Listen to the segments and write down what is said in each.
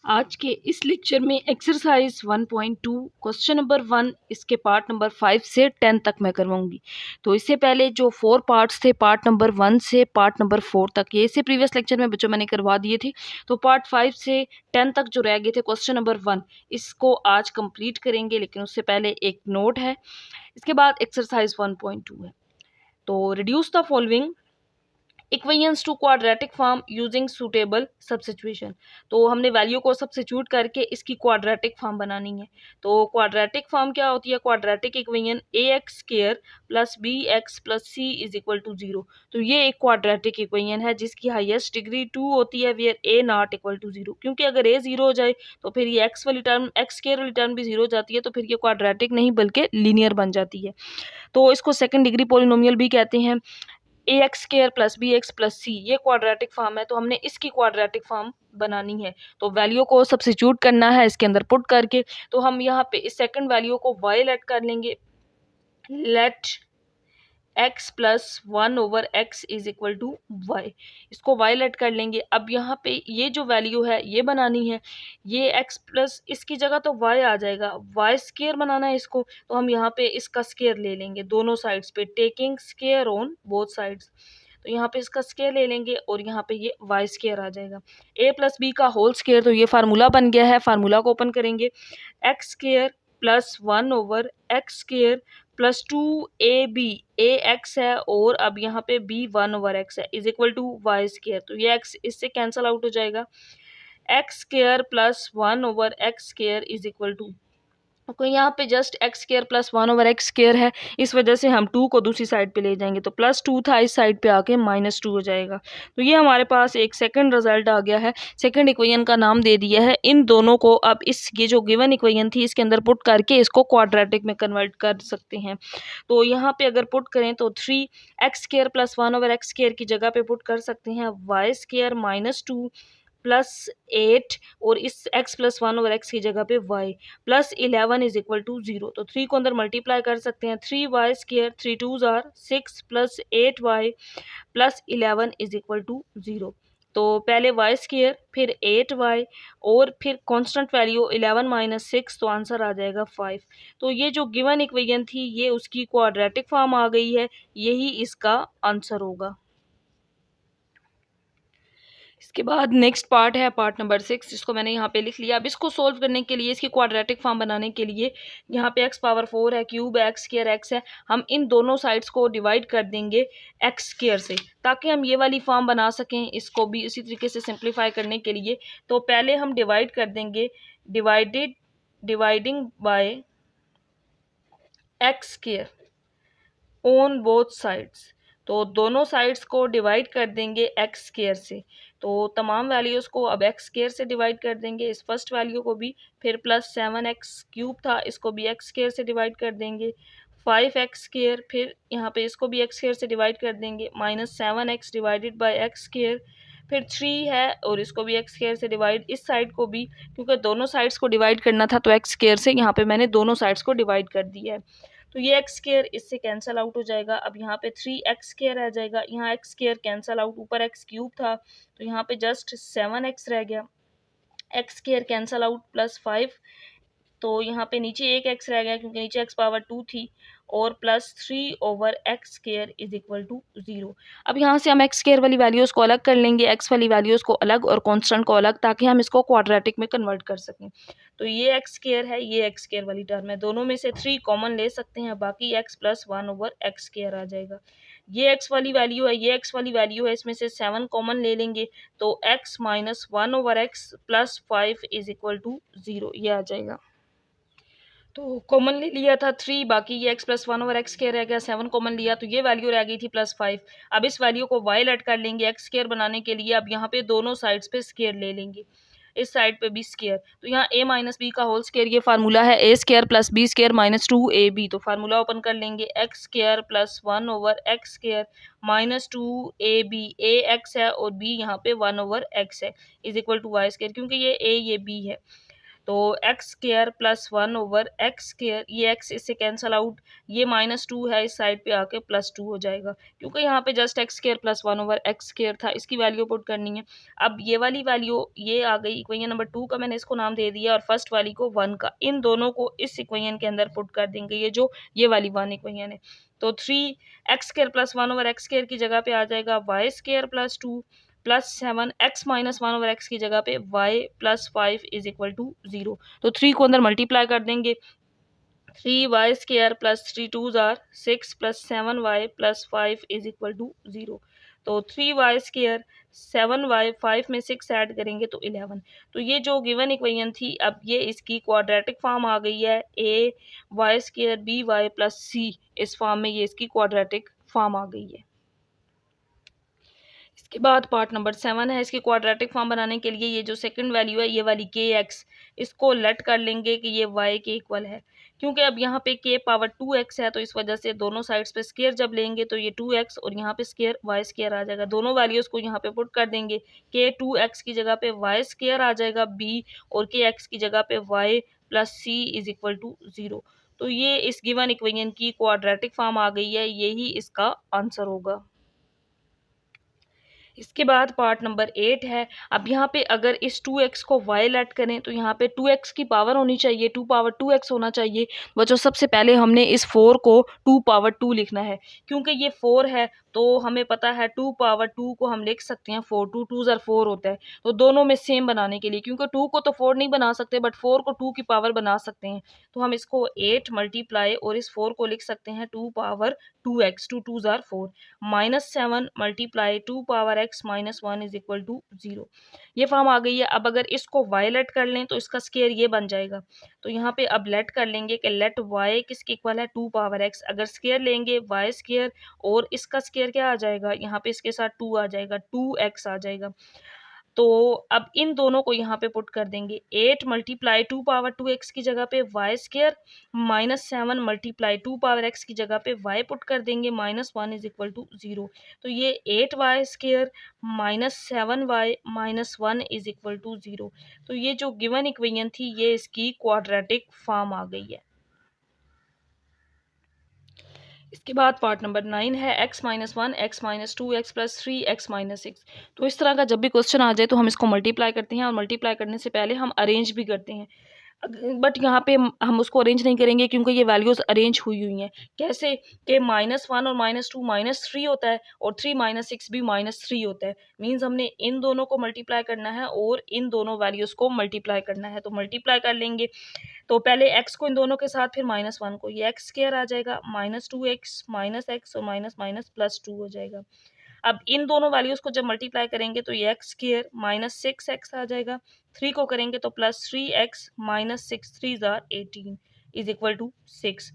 आज के इस लेक्चर में एक्सरसाइज 1.2 क्वेश्चन नंबर 1 इसके पार्ट नंबर 5 से 10 तक मैं करवाऊंगी। तो इससे पहले जो 4 पार्ट्स थे पार्ट नंबर 1 से पार्ट नंबर 4 तक, ये इससे प्रीवियस लेक्चर में बच्चों मैंने करवा दिए थे। तो पार्ट 5 से 10 तक जो रह गए थे क्वेश्चन नंबर 1, इसको आज कंप्लीट करेंगे। लेकिन उससे पहले एक नोट है, इसके बाद एक्सरसाइज 1.2 है। तो reduce the following equations to quadratic form using suitable substitution. तो हमने वैल्यू को सब्स्टिट्यूट करके इसकी क्वाड्रेटिक फॉर्म बनानी है। तो क्वाड्रेटिक फॉर्म क्या होती है? Quadratic equation a x square plus B x plus c is equal to 0। तो ये एक क्वाड्रेटिक इक्वेशन है जिसकी हाईएस्ट डिग्री 2 होती है, where a not equal to 0। क्योंकि अगर ए 0 हो जाए तो फिर ये एक्स वाली टर्म, एक्स स्क्वायर वाली टर्म भी 0 हो जाती है, तो फिर ये क्वाड्रेटिक नहीं बल्कि लीनियर बन जाती है। तो इसको सेकंड डिग्री पॉलिनोमियल भी कहते हैं। A x square plus B x plus C, ये क्वाड्रेटिक फॉर्म है, तो हमने इसकी क्वाड्रेटिक फॉर्म बनानी है। तो वैल्यू को सब्स्टिट्यूट करना है इसके अंदर पुट करके। तो हम यहाँ पे इस सेकंड वैल्यू को y लेट कर लेंगे। Let x plus 1 over x is equal to y, इसको y लेट कर लेंगे। अब यहाँ पे ये जो वैल्यू है ये बनानी है, ये x प्लस इसकी जगह तो y आ जाएगा, y स्क्वायर बनाना है इसको। तो हम यहाँ पे इसका स्क्वायर ले लेंगे दोनों साइड्स पे, taking square on both sides. तो यहाँ पे इसका स्क्वायर ले लेंगे और यहाँ पे ये y स्क्वायर आ जाएगा। a प्लस बी का होल स्क्वायर, तो ये फार्मूला बन गया है। फार्मूला को ओपन करेंगे, x square plus 1 over x square plus 2ab, a x है और अब यहाँ पे b 1 ओवर एक्स है, is equal to y square. तो ये x इससे कैंसल आउट हो जाएगा। X square plus 1 over x square is equal to, तो यहाँ पे just x square plus 1 over x square है, इस वजह से हम 2 को दूसरी साइड पे ले जाएंगे। तो प्लस 2 था, इस साइड पे आके -2 हो जाएगा। तो ये हमारे पास एक सेकंड रिजल्ट आ गया है। सेकंड इक्वेशन का नाम दे दिया है। इन दोनों को अब इस ये जो गिवन इक्वेशन थी इसके अंदर पुट करके इसको क्वाड्रेटिक में कन्वर्ट कर सकते हैं। तो यहाँ पे अगर पुट करें तो 3 x square plus 1 over x square की जगह पे पुट कर सकते हैं वाई स्क्वायर -2 प्लस 8 और इस x प्लस 1 ओवर एक्स की जगह पे y plus 11 is equal to 0। तो 3 को अंदर मल्टीप्लाई कर सकते हैं, 3y square 3 2 are 6 plus 8y plus 11 is equal to 0। तो पहले y स्क्वायर फिर 8y और फिर कांस्टेंट वैल्यू 11 माइनस 6, तो आंसर आ जाएगा 5। तो ये जो गिवन इक्वेशन थी ये उसकी क्वाड्रेटिक फॉर्म आ गई है, यही इसका आंसर होगा। इसके बाद नेक्स्ट पार्ट है पार्ट नंबर 6, जिसको मैंने यहाँ पे लिख लिया। अब इसको सोल्व करने के लिए, इसकी क्वाड्रेटिक फॉर्म बनाने के लिए, यहाँ पे x पावर 4 है, क्यूब एक्स स्क्वायर x है, हम इन दोनों साइड्स को डिवाइड कर देंगे x स्क्वायर से, ताकि हम ये वाली फॉर्म बना सकें। इसको भी इसी तरीके से सिंप्लीफाई करने के लिए तो पहले हम डिवाइड कर देंगे, dividing by x square on both sides. तो दोनों साइड्स को डिवाइड कर देंगे एक्स स्क्वायर से। तो तमाम वैल्यूज़ को अब एक्स स्क्वायर से डिवाइड कर देंगे, इस फर्स्ट वैल्यू को भी। फिर प्लस 7x क्यूब था, इसको भी एक्स स्क्वायर से डिवाइड कर देंगे। 5x स्क्वायर, फिर यहाँ पे इसको भी एक्स स्क्वायर से डिवाइड कर देंगे, -7x divided by x square. फिर 3 है और इसको भी एक्स स्क्वायर से डिवाइड, इस साइड को भी, क्योंकि दोनों साइड्स को डिवाइड करना था तो एक्स स्क्वायर से यहाँ पे मैंने दोनों साइड्स को डिवाइड कर दिया है। तो ये एक्स स्क्वायर इससे कैंसिल आउट हो जाएगा। अब यहाँ पे 3x स्क्वायर आ जाएगा, यहाँ एक्स स्क्वायर कैंसिल आउट, ऊपर एक्स क्यूब था तो यहाँ पे जस्ट 7x रह गया, x square cancel out plus 5, तो यहाँ पे नीचे एक x रह गया क्योंकि नीचे x पावर 2 थी, और plus 3 over x square is equal to 0। अब यहाँ से हम एक्स स्क्वायर वाली वैल्यूज़ को अलग कर लेंगे, एक्स वाली वैल्यूज़ को अलग और कांस्टेंट को अलग, ताकि हम इसको क्वाड्रेटिक में कन्वर्ट कर सकें। तो ये एक्स स्क्वायर है, ये एक्स स्क्वायर वाली टर्म है, दोनों में से 3 कॉमन ले सकते हैं, बाकी x plus 1 over x square आ जाएगा। ये x वाली वैल्यू है, ये x वाली वैल्यू है, इसमें से 7 कॉमन ले लेंगे तो x minus 1 over x plus 5 is equal to 0, ये आ जाएगा। तो कॉमन ले लिया था 3, बाकी ये x plus 1 over x square रह गया, 7 कॉमन लिया तो ये वैल्यू रह गई थी प्लस 5। अब इस वैल्यू को y लेट कर लेंगे एक्स स्क्वायर बनाने के लिए। अब यहाँ पे दोनों साइड्स पे स्क्वायर ले लेंगे, इस साइड पे भी स्क्वायर, तो यहाँ a माइनस बी का होल स्क्वायर, ये फार्मूला है a square plus b square minus 2ab। तो फार्मूला ओपन कर लेंगे, x square plus 1 over x square minus 2ab, a x है और b यहाँ पे 1 ओवर x है, is equal to y square, क्योंकि ये a ये b है। तो x square plus 1/x square, ये x इससे कैंसल आउट, ये -2 है इस साइड पे आके +2 हो जाएगा, क्योंकि यहाँ पे just x square plus 1/x square था, इसकी वैल्यू पुट करनी है। अब ये वाली वैल्यू ये आ गई इक्वेशन नंबर 2 का, मैंने इसको नाम दे दिया, और फर्स्ट वाली को 1 का, इन दोनों को इस इक्वेशन के अंदर पुट कर देंगे, ये वाली 1 इक्वेशन है। तो 3x square plus 1/x square की जगह पे आ जाएगा y square plus 2 plus 7 x minus 1/x की जगह पे y plus 5 is equal to 0। तो 3 को अंदर मल्टीप्लाई कर देंगे, 3y square plus 3 2s are 6 plus 7y plus 5 is equal to 0। तो 3y स्क्वायर 7y 5 में 6 ऐड करेंगे तो 11। तो ये जो गिवन इक्वेशन थी, अब ये इसकी क्वाड्रेटिक फॉर्म आ गई है, a y square by plus c, इस फॉर्म में ये इसकी क्वाड्रेटिक फॉर्म आ गई है। इसके बाद पार्ट नंबर 7 है, इसकी क्वाड्रेटिक फॉर्म बनाने के लिए ये जो सेकंड वैल्यू है, ये वाली kx, इसको लेट कर लेंगे कि ये y के इक्वल है, क्योंकि अब यहाँ पे k पावर 2x है, तो इस वजह से दोनों साइड्स पे स्क्वायर जब लेंगे तो ये 2x और यहाँ पे स्क्वायर y स्क्वायर आ जाएगा। दोनों वैल्यूज़ को यहाँ पे पुट कर देंगे, k 2x की जगह पे y स्क्वायर आ जाएगा b, और kx की जगह पे y plus c is equal to 0। तो ये इस गिवन इक्वेशन की क्वाड्रेटिक फॉर्म आ गई है, यही इसका आंसर होगा। इसके बाद पार्ट नंबर 8 है। अब यहाँ पे अगर इस 2x को y लेट करें तो यहाँ पे 2x की पावर होनी चाहिए, 2 पावर 2x होना चाहिए। बच्चों सबसे पहले हमने इस 4 को 2 पावर 2 लिखना है, क्योंकि ये 4 है तो हमें पता है 2 पावर 2 को हम लिख सकते हैं 4, 2 2s आर 4 होता है। तो दोनों में सेम बनाने के लिए, क्योंकि 2 को तो 4 नहीं बना सकते बट 4 को 2 की पावर बना सकते हैं, तो हम इसको 8 मल्टीप्लाई और इस 4 को लिख सकते हैं 2 power 2x, 2 2s are 4, -7 multiply 2 power x minus 1 is equal to 0। ये फॉर्म आ गई है। अब अगर इसको y लेट कर लें तो इसका स्क्वायर ये बन जाएगा, तो यहाँ पे अब लेट कर लेंगे कि लेट y किसके इक्वल है, 2 पावर x। अगर स्क्वायर लेंगे y स्क्वायर और इसका स्क्वायर क्या आ जाएगा, यहाँ पे इसके साथ 2 आ जाएगा, 2x आ जाएगा। तो अब इन दोनों को यहाँ पे पुट कर देंगे, 8 मल्टीप्लाई 2 पावर 2x की जगह पे y square, -7 multiply 2 power x की जगह पे y पुट कर देंगे, -1 इज इक्वल टू 0। तो ये 8y square -7y -1 is equal to 0। तो ये जो गिवन इक्वेशन थी, ये इसकी क्वाड्रेटिक फॉर्म आ गई है। इसके बाद पार्ट नंबर 9 है, x minus 1 x minus 2 x plus 3 x minus 6। तो इस तरह का जब भी क्वेश्चन आ जाए तो हम इसको मल्टीप्लाई करते हैं, और मल्टीप्लाई करने से पहले हम अरेंज भी करते हैं, बट यहाँ पे हम उसको अरेंज नहीं करेंगे क्योंकि ये वैल्यूज़ अरेंज हुई हैं। कैसे कि -1 और -2 -3 होता है, और 3 6 भी -3 होता है। मीन्स हमने इन दोनों को मल्टीप्लाई करना है और इन दोनों वैल्यूज़ को मल्टीप्लाई करना है, तो मल्टीप्लाई कर लेंगे। तो पहले x को इन दोनों के साथ, फिर -1 को, ये x स्क्वायर आ जाएगा, -2x -x और माइनस प्लस 2 हो जाएगा। अब इन दोनों वैल्यूज़ को जब मल्टीप्लाई करेंगे तो ये x स्क्वायर -6x आ जाएगा, 3 को करेंगे तो +3x -6 3s are 18 is equal to 6।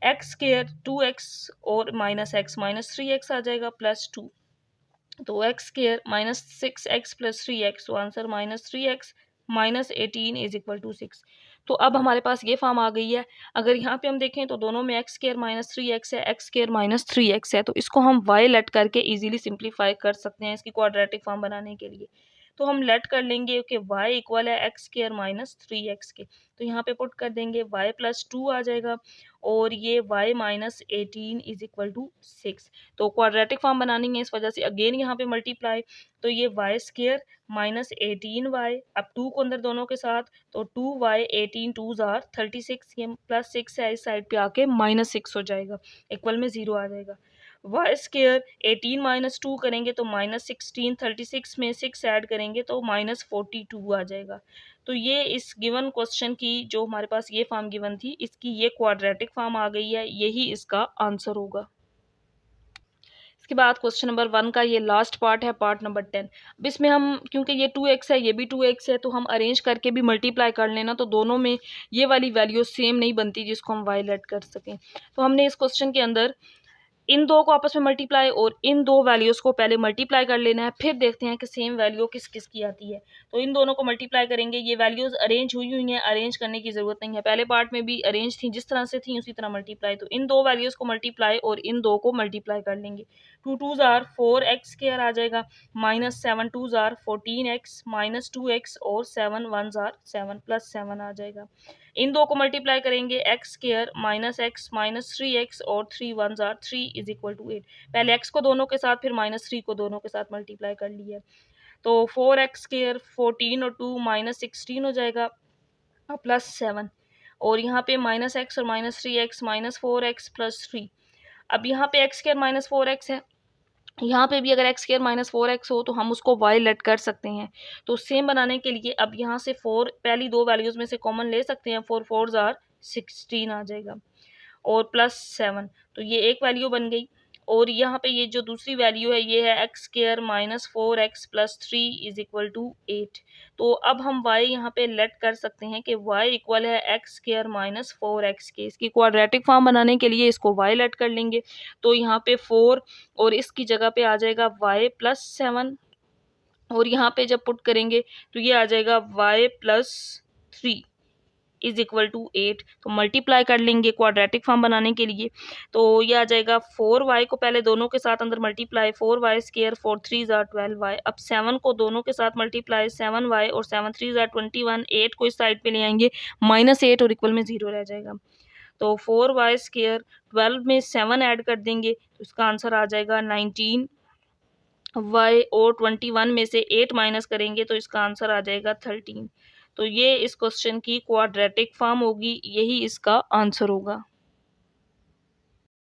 x square 2x और -x -3x आ जाएगा +2, तो x स्क्वायर -6x + 3x, तो answer -3x -18 is equal to 6। तो अब हमारे पास ये फॉर्म आ गई है। अगर यहाँ पे हम देखें तो दोनों में x स्क्वायर -3x है, x स्क्वायर -3x है, तो इसको हम y लेट करके इजीली सिंप्लीफाई कर सकते हैं इसकी क्वाड्रेटिक फॉर्म बनाने के लिए। तो हम लेट कर लेंगे कि y इक्वल है x स्क्वायर -3x के, तो यहाँ पे पुट कर देंगे y प्लस 2 आ जाएगा, और ये y -18 इज इक्वल टू 6। तो क्वाड्रेटिक फॉर्म बनानी है, इस वजह से अगेन यहाँ पे मल्टीप्लाई, तो ये y स्क्वायर -18y, अब 2 को अंदर दोनों के साथ, तो 2y 18 2s आर 36, ये +6 है, इस साइड पे आके -6 हो जाएगा, इक्वल में 0 आ जाएगा। y स्क्वायर 18 - 2 करेंगे तो -16, 36 में 6 ऐड करेंगे तो -42 आ जाएगा। तो ये इस गिवन क्वेश्चन की जो हमारे पास ये फॉर्म गिवन थी, इसकी ये क्वाड्रेटिक फॉर्म आ गई है, यही इसका आंसर होगा। इसके बाद क्वेश्चन नंबर 1 का ये लास्ट पार्ट है, पार्ट नंबर 10। अब इसमें हम, क्योंकि ये 2x है, ये भी 2x है, तो हम अरेंज करके भी मल्टीप्लाई कर लेना, तो दोनों में ये वाली वैल्यू सेम नहीं बनती जिसको हम y लेट कर सकें। तो हमने इस क्वेश्चन के अंदर इन दो को आपस में मल्टीप्लाई और इन दो वैल्यूज़ को पहले मल्टीप्लाई कर लेना है, फिर देखते हैं कि सेम वैल्यू किस किस की आती है। तो इन दोनों को मल्टीप्लाई करेंगे। ये वैल्यूज़ अरेंज हुई हुई हैं, अरेंज करने की ज़रूरत नहीं है, पहले पार्ट में भी अरेंज थी, जिस तरह से थी उसी तरह मल्टीप्लाई। तो इन दो वैल्यूज़ को मल्टीप्लाई और इन दो को मल्टीप्लाई कर लेंगे। 2 2s आर 4x² आ जाएगा, -7 2s आर 14x, -2x और 7 1s आर 7 +7 आ जाएगा। इन दो को मल्टीप्लाई करेंगे, x² -x -3x और 3 1s are 3 is equal to 8। पहले x को दोनों के साथ, फिर -3 को दोनों के साथ मल्टीप्लाई कर लिया। तो 4x² 14 और 2 -16 हो जाएगा +7, और यहाँ पे -x और -3x -4x +3। अब यहाँ पे x² -4x है, यहाँ पे भी अगर x² -4x हो तो हम उसको y लेट कर सकते हैं। तो सेम बनाने के लिए अब यहाँ से 4 पहली दो वैल्यूज़ में से कॉमन ले सकते हैं। 4 4s आर 16 आ जाएगा और +7, तो ये एक वैल्यू बन गई। और यहाँ पे ये जो दूसरी वैल्यू है ये है x² -4x +3 is equal to 8। तो अब हम y यहाँ पे लेट कर सकते हैं कि y इक्वल है x² -4x के। इसकी क्वाड्रेटिक फॉर्म बनाने के लिए इसको y लेट कर लेंगे। तो यहाँ पे 4 और इसकी जगह पे आ जाएगा y +7, और यहाँ पे जब पुट करेंगे तो ये आ जाएगा y +3 इज इक्वल टू 8। तो मल्टीप्लाई कर लेंगे क्वाड्रेटिक फॉर्म बनाने के लिए। तो ये आ जाएगा 4y को पहले दोनों के साथ अंदर multiply, 4y² 4 3s are 12y। अब 7 को दोनों के साथ मल्टीप्लाई, 7y और 7 3s आर 21। 8 को इस साइड पे ले आएंगे, -8 और इक्वल में 0 रह जाएगा। तो 4y², 12 में 7 ऐड कर देंगे तो इसका आंसर आ जाएगा 19y, और 21 में से 8 माइनस करेंगे तो इसका आंसर आ जाएगा 13। तो ये इस क्वेश्चन की क्वाड्रेटिक फॉर्म होगी, यही इसका आंसर होगा।